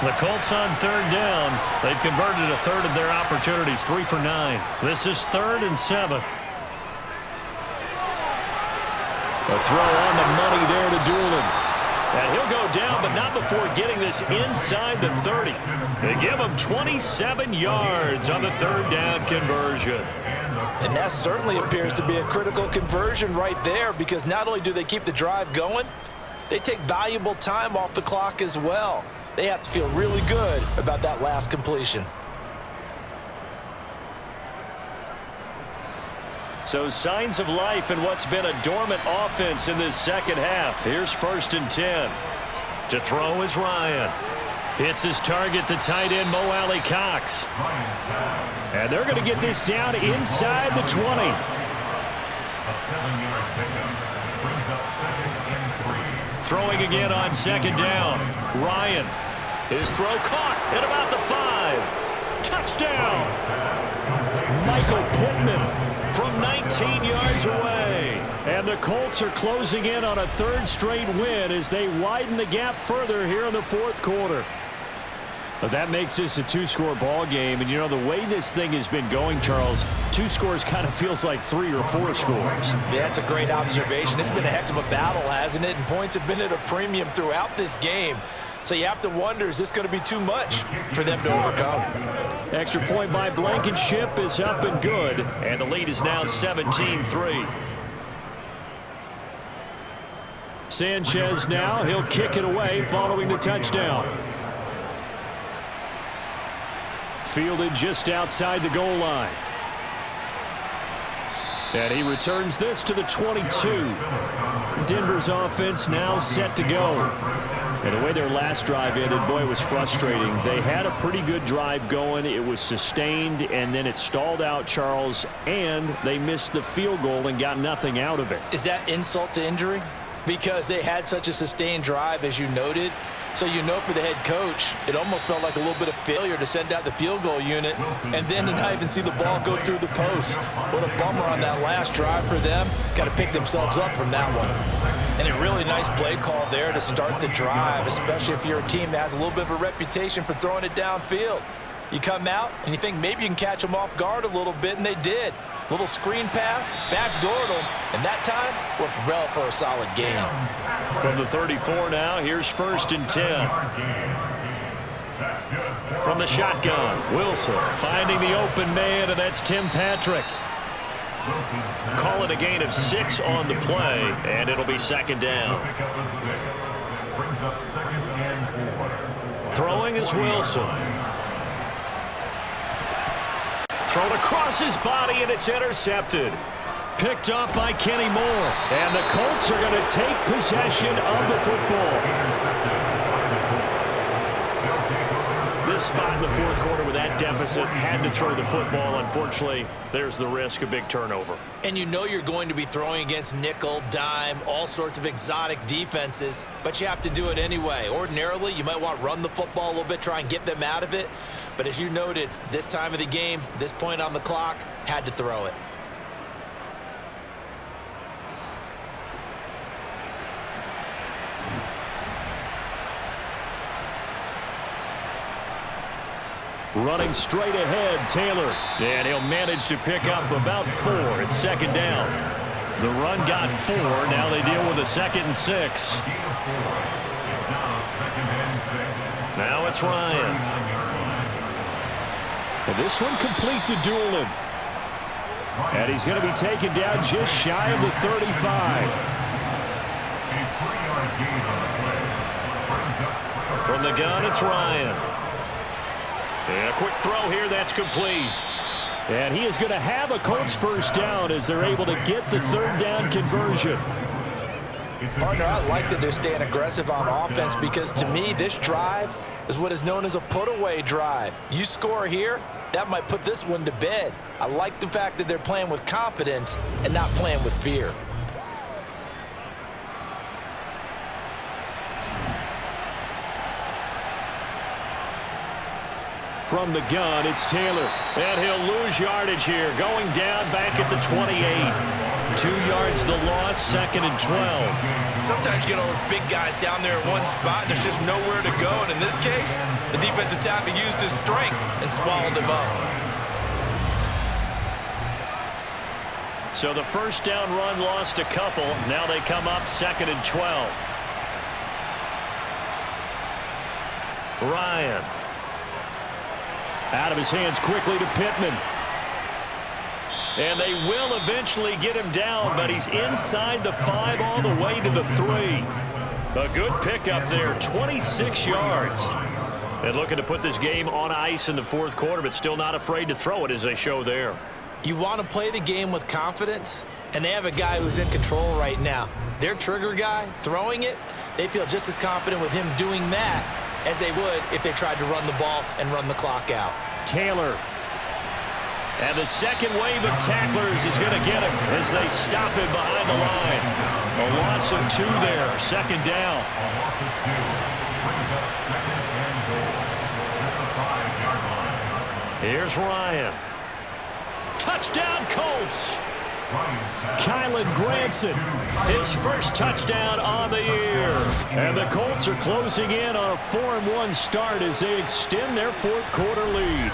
Speaker 4: The Colts on 3rd down. They've converted a 1/3 of their opportunities, 3 for 9. This is 3rd and 7.
Speaker 2: A throw on the money there to Doolin.
Speaker 4: And he'll go down, but not before getting this inside the 30. They give him 27 yards on the 3rd down conversion.
Speaker 7: And that certainly appears to be a critical conversion right there, because not only do they keep the drive going, they take valuable time off the clock as well. They have to feel really good about that last completion.
Speaker 2: So signs of life in what's been a dormant offense in this second half. Here's 1st and 10. To throw is Ryan. Hits his target, the tight end, Mo Alley Cox. And they're going to get this down inside the 20.
Speaker 6: A 7-yard pickup brings up 2nd and 3.
Speaker 2: Throwing again on 2nd down. Ryan. His throw caught at about the 5. Touchdown. Michael Pittman from 19 yards away. And the Colts are closing in on a 3rd straight win as they widen the gap further here in the 4th quarter. But that makes this a 2-score ball game. And, you know, the way this thing has been going, Charles, 2 scores kind of feels like 3 or 4 scores.
Speaker 7: Yeah, that's a great observation. It's been a heck of a battle, hasn't it? And points have been at a premium throughout this game. So you have to wonder, is this going to be too much for them to overcome?
Speaker 2: Extra point by Blankenship is up and good. And the lead is now 17-3. Sanchez now, he'll kick it away following the touchdown. Fielded just outside the goal line. And he returns this to the 22. Denver's offense now set to go. And the way their last drive ended, boy, it was frustrating. They had a pretty good drive going. It was sustained, and then it stalled out, Charles, and they missed the field goal and got nothing out of it.
Speaker 7: Is that insult to injury? Because they had such a sustained drive, as you noted. So you know for the head coach, it almost felt like a little bit of failure to send out the field goal unit and then to not even see the ball go through the post. What a bummer on that last drive for them. Got to pick themselves up from that one. And a really nice play call there to start the drive, especially if you're a team that has a little bit of a reputation for throwing it downfield. You come out and you think maybe you can catch them off guard a little bit, and they did. Little screen pass, backdoored them, and that time worked well for a solid gain.
Speaker 2: From the 34 now, here's 1st and 10. From the shotgun, Wilson finding the open man, and that's Tim Patrick. Call it a gain of 6 on the play, and it'll be 2nd down. Throwing is Wilson. Thrown across his body, and it's intercepted. Picked up by Kenny Moore. And the Colts are going to take possession of the football. This spot in the 4th quarter with that deficit, had to throw the football. Unfortunately, there's the risk of big turnover.
Speaker 3: And you know you're going to be throwing against nickel, dime, all sorts of exotic defenses, but you have to do it anyway. Ordinarily, you might want to run the football a little bit, try and get them out of it. But as you noted, this time of the game, this point on the clock, had to throw it.
Speaker 2: Running straight ahead, Taylor. And he'll manage to pick up about 4. It's 2nd down. The run got 4. Now they deal with a 2nd and 6. Now it's Ryan. And this one complete to Doolin. And he's going to be taken down just shy of the 35. From the gun, it's Ryan. And a quick throw here, that's complete. And he is going to have a Colts 1st down as they're able to get the 3rd down conversion.
Speaker 7: Partner, I like that they're staying aggressive on offense because to me, this drive is what is known as a put-away drive. You score here, that might put this one to bed. I like the fact that they're playing with confidence and not playing with fear.
Speaker 2: From the gun, it's Taylor. And he'll lose yardage here, going down back at the 28. 2 yards the loss, 2nd and 12.
Speaker 3: Sometimes you get all those big guys down there in one spot, and there's just nowhere to go. And in this case, the defensive tackle used his strength and swallowed him up.
Speaker 2: So the 1st down run lost a couple. Now they come up 2nd and 12. Ryan. Out of his hands quickly to Pittman. And they will eventually get him down, but he's inside the 5 all the way to the 3. A good pickup there, 26 yards. And looking to put this game on ice in the 4th quarter, but still not afraid to throw it as they show there.
Speaker 3: You want to play the game with confidence, and they have a guy who's in control right now. Their trigger guy, throwing it, they feel just as confident with him doing that as they would if they tried to run the ball and run the clock out.
Speaker 2: Taylor. And the second wave of tacklers is going to get him as they stop him behind the line. A loss of 2 there, second down.
Speaker 6: A loss of 2 brings up second and goal at the 5-yard line.
Speaker 2: Here's Ryan. Touchdown, Colts. Kylan Granson, his first touchdown on the year. And the Colts are closing in on a 4-1 start as they extend their fourth quarter lead.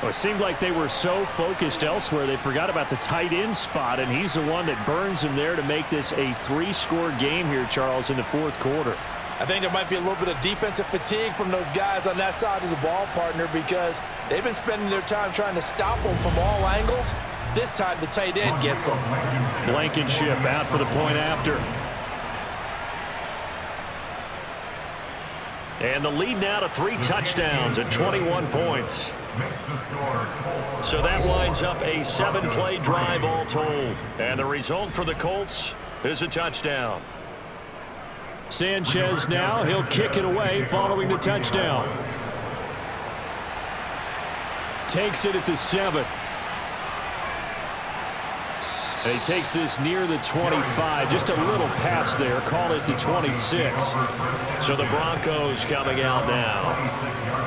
Speaker 2: Well, it seemed like they were so focused elsewhere they forgot about the tight end spot, and he's the one that burns them there to make this a 3-score game here, Charles, in the fourth quarter.
Speaker 3: I think there might be a little bit of defensive fatigue from those guys on that side of the ball, partner, because they've been spending their time trying to stop them from all angles. This time the tight end gets them.
Speaker 2: Blankenship out for the point after. And the lead now to 3 touchdowns at 21 points. So that winds up a 7-play drive all told. And the result for the Colts is a touchdown. Sanchez now, he'll kick it away following the touchdown. Takes it at the 7. And he takes this near the 25. Just a little pass there. Call it the 26. So the Broncos coming out now.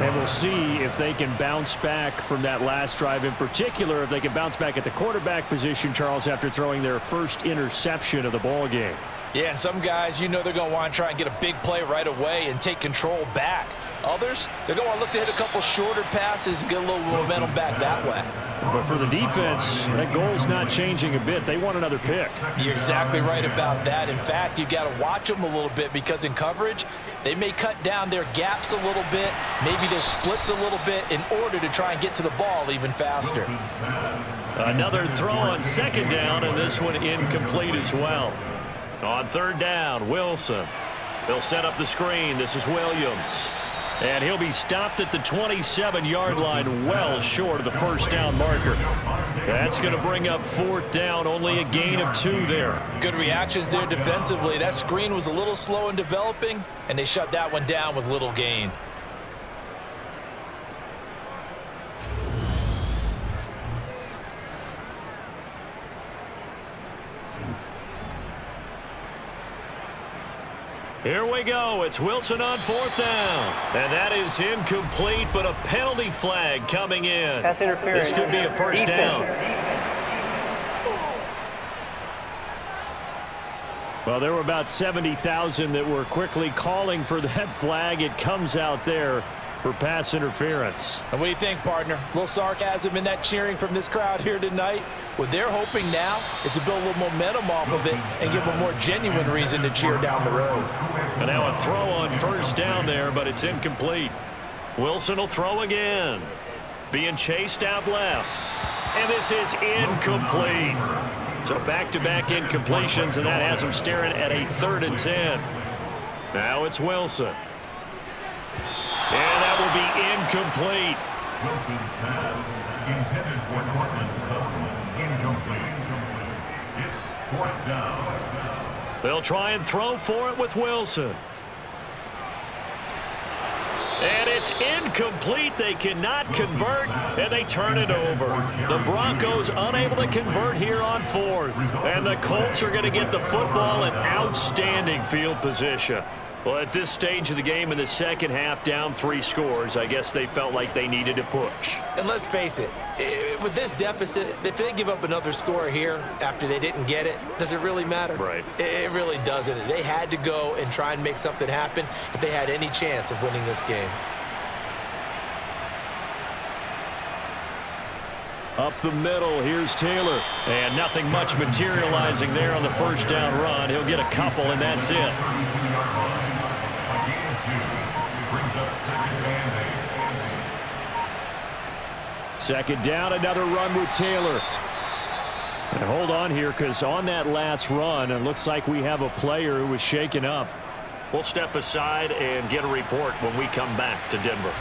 Speaker 2: And we'll see if they can bounce back from that last drive. In particular, if they can bounce back at the quarterback position, Charles, after throwing their first interception of the ball game.
Speaker 3: Yeah, and some guys, you know they're going to want to try and get a big play right away and take control back. Others, they're going to look to hit a couple shorter passes and get a little momentum back that way.
Speaker 2: But for the defense, that goal's not changing a bit. They want another pick.
Speaker 3: You're exactly right about that. In fact, you got to watch them a little bit because in coverage, they may cut down their gaps a little bit, maybe their splits a little bit in order to try and get to the ball even faster.
Speaker 2: Another throw on second down, and this one incomplete as well. On third down, Wilson. They'll set up the screen. This is Williams. And he'll be stopped at the 27-yard line, well short of the first down marker. That's going to bring up fourth down, only a gain of 2 there.
Speaker 3: Good reactions there defensively. That screen was a little slow in developing, and they shut that one down with little gain.
Speaker 2: Here we go. It's Wilson on fourth down. And that is incomplete, but a penalty flag coming in.
Speaker 8: Pass interference.
Speaker 2: This could be a first down. Well, there were about 70,000 that were quickly calling for that flag. It comes out there for pass interference.
Speaker 3: And what do you think, partner? A little sarcasm in that cheering from this crowd here tonight. What they're hoping now is to build a little momentum off of it and give them a more genuine reason to cheer down the road.
Speaker 2: And now a throw on first down there, but it's incomplete. Wilson will throw again. Being chased out left. And this is incomplete. So back-to-back incompletions, and that has him staring at a 3rd and 10. Now it's Wilson. And that will be incomplete.
Speaker 6: Wilson's pass intended for Cortland Sutton. Incomplete. It's 4th down.
Speaker 2: They'll try and throw for it with Wilson. And it's incomplete. They cannot convert, and they turn it over. The Broncos unable to convert here on 4th. And the Colts are going to get the football in outstanding field position. Well, at this stage of the game in the second half, down 3 scores, I guess they felt like they needed to push.
Speaker 3: And let's face it, with this deficit, if they give up another score here after they didn't get it, does it really matter?
Speaker 2: Right.
Speaker 3: It really doesn't. They had to go and try and make something happen if they had any chance of winning this game.
Speaker 2: Up the middle, here's Taylor. And nothing much materializing there on the first down run. He'll get a couple, and that's it. Second down, another run with Taylor. And hold on here, because on that last run, it looks like we have a player who was shaken up. We'll step aside and get a report when we come back to Denver.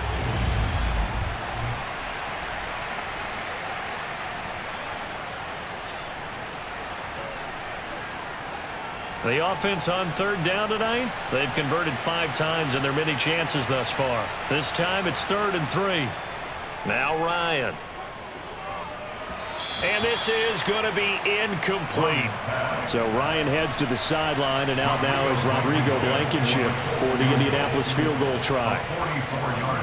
Speaker 4: The offense on third down tonight, they've converted 5 times in their many chances thus far. This time it's 3rd and 3. Now Ryan. And this is going to be incomplete.
Speaker 2: So Ryan heads to the sideline, and out now is Rodrigo Blankenship for the Indianapolis field goal try.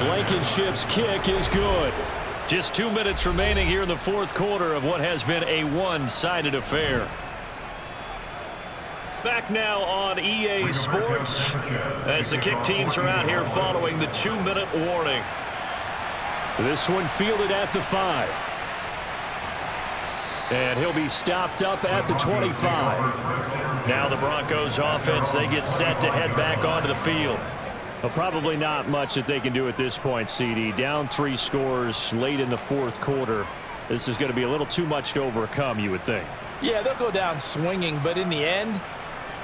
Speaker 2: Blankenship's kick is good.
Speaker 4: Just 2 minutes remaining here in the 4th quarter of what has been a one-sided affair. Back now on EA Sports as the kick teams are out here following the 2-minute warning.
Speaker 2: This one fielded at the 5. And he'll be stopped up at the 25.
Speaker 4: Now the Broncos offense, they get set to head back onto the field.
Speaker 2: Well, probably not much that they can do at this point, CD. Down 3 scores late in the 4th quarter. This is going to be a little too much to overcome, you would think.
Speaker 7: Yeah, they'll go down swinging, but in the end,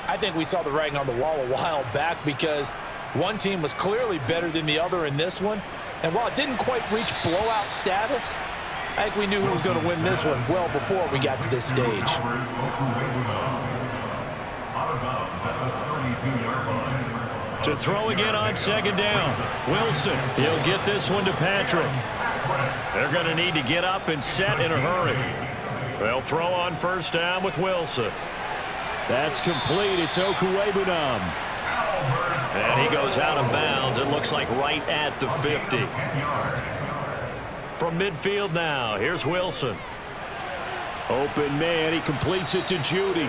Speaker 7: I think we saw the writing on the wall a while back because one team was clearly better than the other in this one. And while it didn't quite reach blowout status, I think we knew who was going to win this one well before we got to this stage.
Speaker 4: To throw again on 2nd down. Wilson, he'll get this one to Patrick. They're going to need to get up and set in a hurry. They'll throw on 1st down with Wilson.
Speaker 2: That's complete. It's Okuwebunam.
Speaker 4: And he goes out of bounds. It looks like right at the 50. From midfield now, here's Wilson.
Speaker 2: Open man. He completes it to Judy.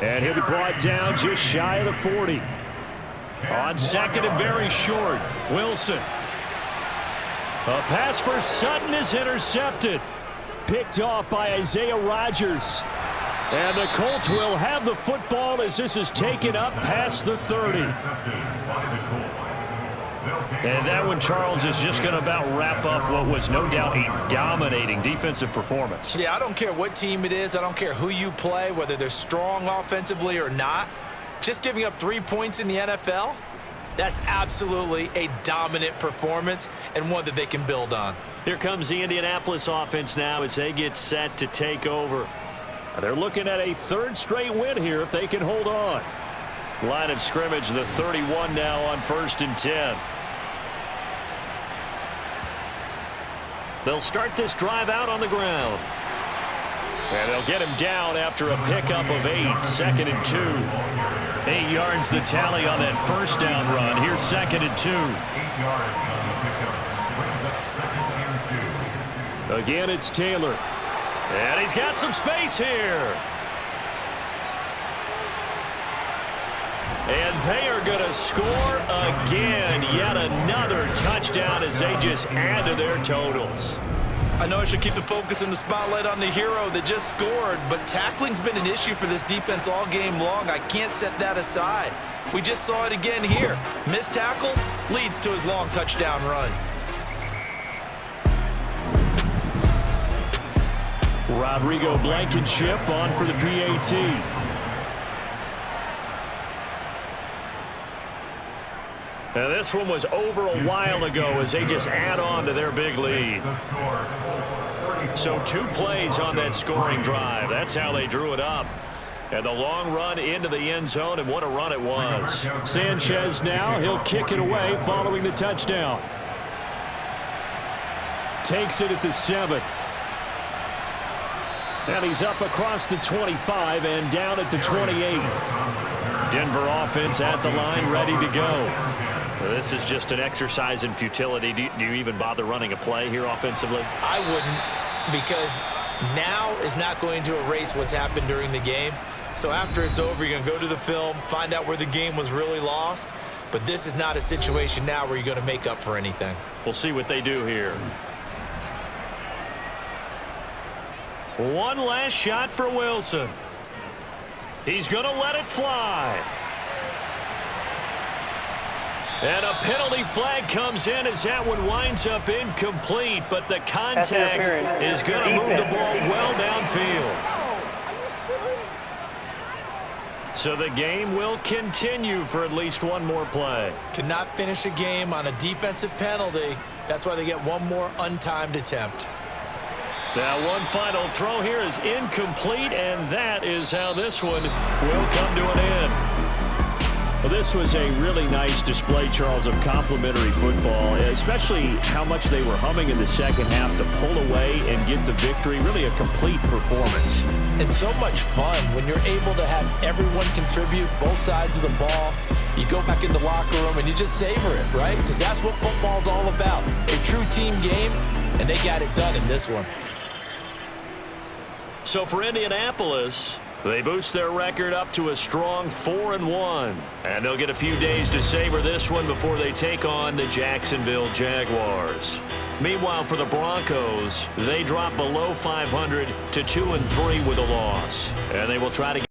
Speaker 2: And he'll be brought down just shy of the 40.
Speaker 4: On 2nd and very short, Wilson. A pass for Sutton is intercepted.
Speaker 2: Picked off by Isaiah Rodgers. And the Colts will have the football as this is taken up past the 30.
Speaker 4: And that one, Charles, is just going to about wrap up what was no doubt a dominating defensive performance.
Speaker 7: Yeah, I don't care what team it is. I don't care who you play, whether they're strong offensively or not. Just giving up 3 points in the NFL, that's absolutely a dominant performance and one that they can build on.
Speaker 4: Here comes the Indianapolis offense now as they get set to take over.
Speaker 2: They're looking at a 3rd straight win here if they can hold on.
Speaker 4: Line of scrimmage, the 31 now on 1st and 10. They'll start this drive out on the ground. And they'll get him down after a pickup of 8, 2nd and 2. 8 yards the tally on that 1st down run. Here's 2nd and 2.
Speaker 6: 8 yards on the pickup. Brings up 2nd and 2.
Speaker 2: Again, it's Taylor.
Speaker 4: And he's got some space here. And they are going to score again. Yet another touchdown as they just add to their totals.
Speaker 7: I know I should keep the focus and the spotlight on the hero that just scored, but tackling's been an issue for this defense all game long. I can't set that aside. We just saw it again here. Missed tackles leads to his long touchdown run.
Speaker 2: Rodrigo Blankenship on for the PAT.
Speaker 4: Now this one was over a while ago as they just add on to their big lead. So 2 plays on that scoring drive. That's how they drew it up. And the long run into the end zone, and what a run it was.
Speaker 2: Sanchez now, he'll kick it away following the touchdown. Takes it at the 7. And he's up across the 25 and down at the 28.
Speaker 4: Denver offense at the line, ready to go. This is just an exercise in futility. Do you even bother running a play here offensively?
Speaker 7: I wouldn't, because now is not going to erase what's happened during the game. So after it's over, you're going to go to the film, find out where the game was really lost. But this is not a situation now where you're going to make up for anything.
Speaker 4: We'll see what they do here. One last shot for Wilson. He's going to let it fly. And a penalty flag comes in as that one winds up incomplete, but the contact is going to move the ball well downfield. So the game will continue for at least one more play.
Speaker 7: Cannot finish a game on a defensive penalty. That's why they get one more untimed attempt.
Speaker 2: Now one final throw here is incomplete, and that is how this one will come to an end. Well, this was a really nice display, Charles, of complimentary football, especially how much they were humming in the second half to pull away and get the victory. Really a complete performance.
Speaker 3: And so much fun when you're able to have everyone contribute, both sides of the ball. You go back in the locker room and you just savor it, right? Because that's what football's all about. A true team game, and they got it done in this one.
Speaker 2: So for Indianapolis, they boost their record up to a strong 4-1. And they'll get a few days to savor this one before they take on the Jacksonville Jaguars. Meanwhile, for the Broncos, they drop below 500 to 2-3 with a loss. And they will try to